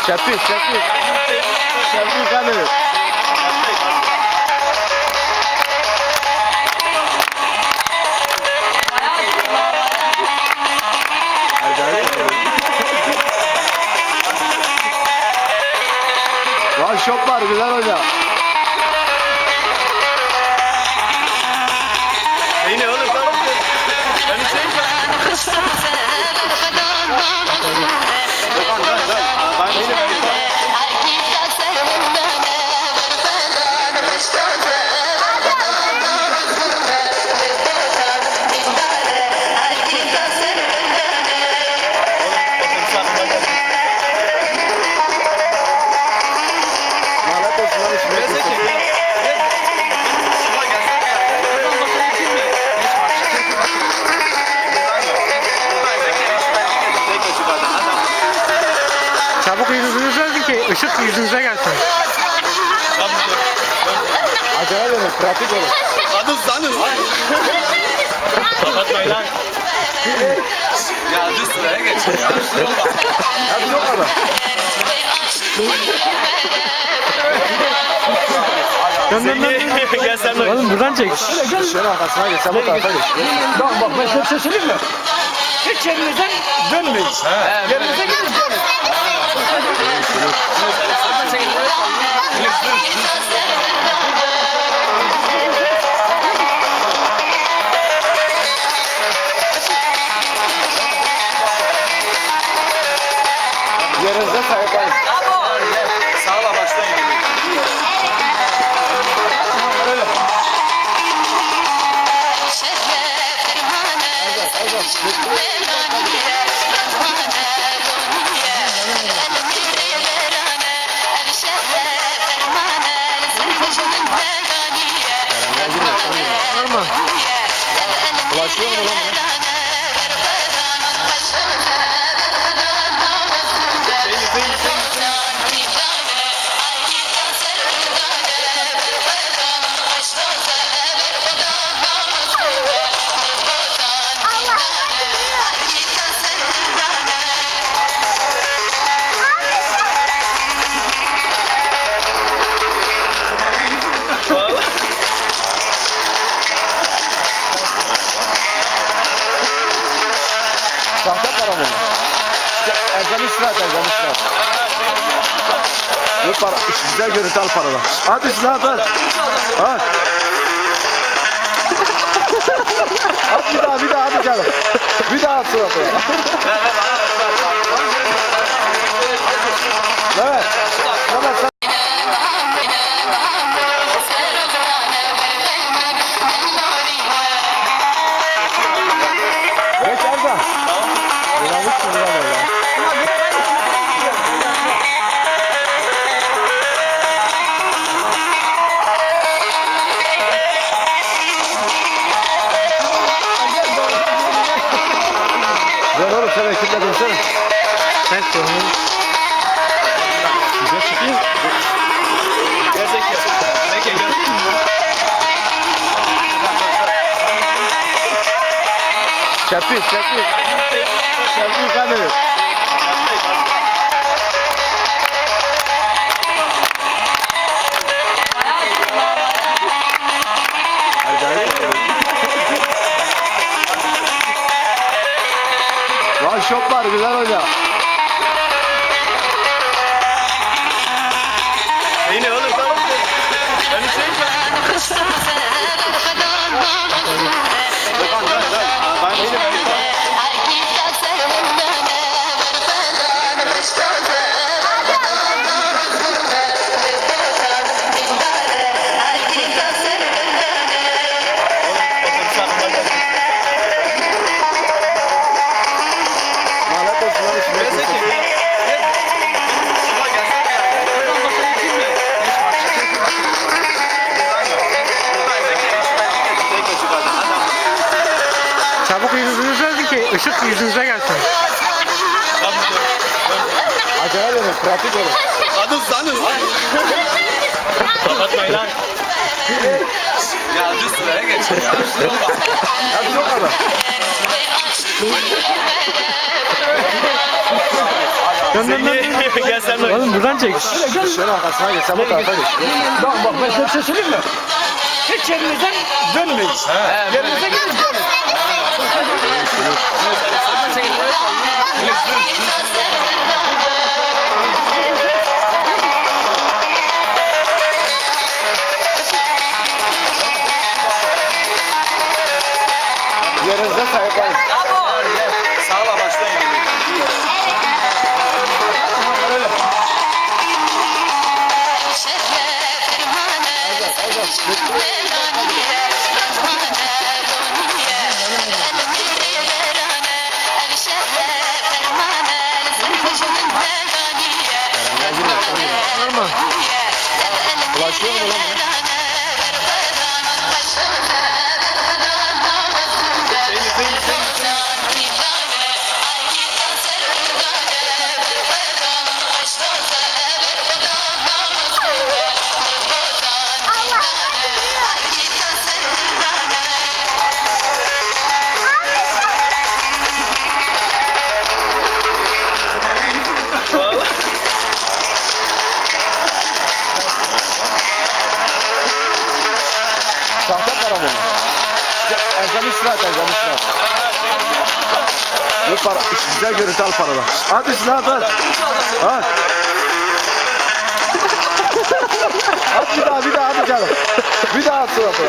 Şefik. Şefik hani. One shot var güzel hoca. Yine oğlum tamam. Ben içeyim mi? Çabuk yüzünüzü öldün ki ışık yüzünüze gelsin. Acayip olur, pratik olur. Sanız. Kapatmayın lan. Ya düz sıraya geçin ya. Hadi o kadar. Dön. Gel sen de. Oğlum buradan çek. Şöyle arkasına geç, sen bu tarafa geç. Bak ben size bir şey söyleyeyim mi? Hiç yerinizden dönmeyin. Yerinize gidin dönün. Yerinize sahip olun. Sağ ol başlayın. Ulaşıyor mu lan? Sahte para mı? Ercan İsraat. Bu para, güzel görüntü al paradan. Hadi İsraat al. Al. At bir daha hadi canım. Bir daha at suratına. Evet. Tamam sen. Geç Ercan. Dinamik mi böyle? Ver oğlum sen ekiple dönsene. Sen sorun. Güzel çıkayım. Şefik hani. One shot var güzel hoca. Yine oğlum tamam. Ben içeyim mi? Lanet olsun lan işine. Çabuk yüzünüzü öldün ki ışık yüzünüze gelsin. Acayip olur, pratik olur. Sanız. Kapatmayın lan. Ya düz sıraya geçin ya. Hadi o kadar. Dön dön dön. Gel sen de. Oğlum buradan çek. Şöyle arkasına geç. Sen bu tarafa geç. Bak ben size bir şey söyleyeyim mi? Hiç yerinizden dönmeyin. Yerinize gidin. Yerinize sahiplenin. Sağla başlayın. Sahte para mı? Ercan İsrat, Ercan İsrat. Bu para, güzel görüntü al paradan. Hadi Sinan at. At. At bir daha hadi canım. Bir daha at suratına.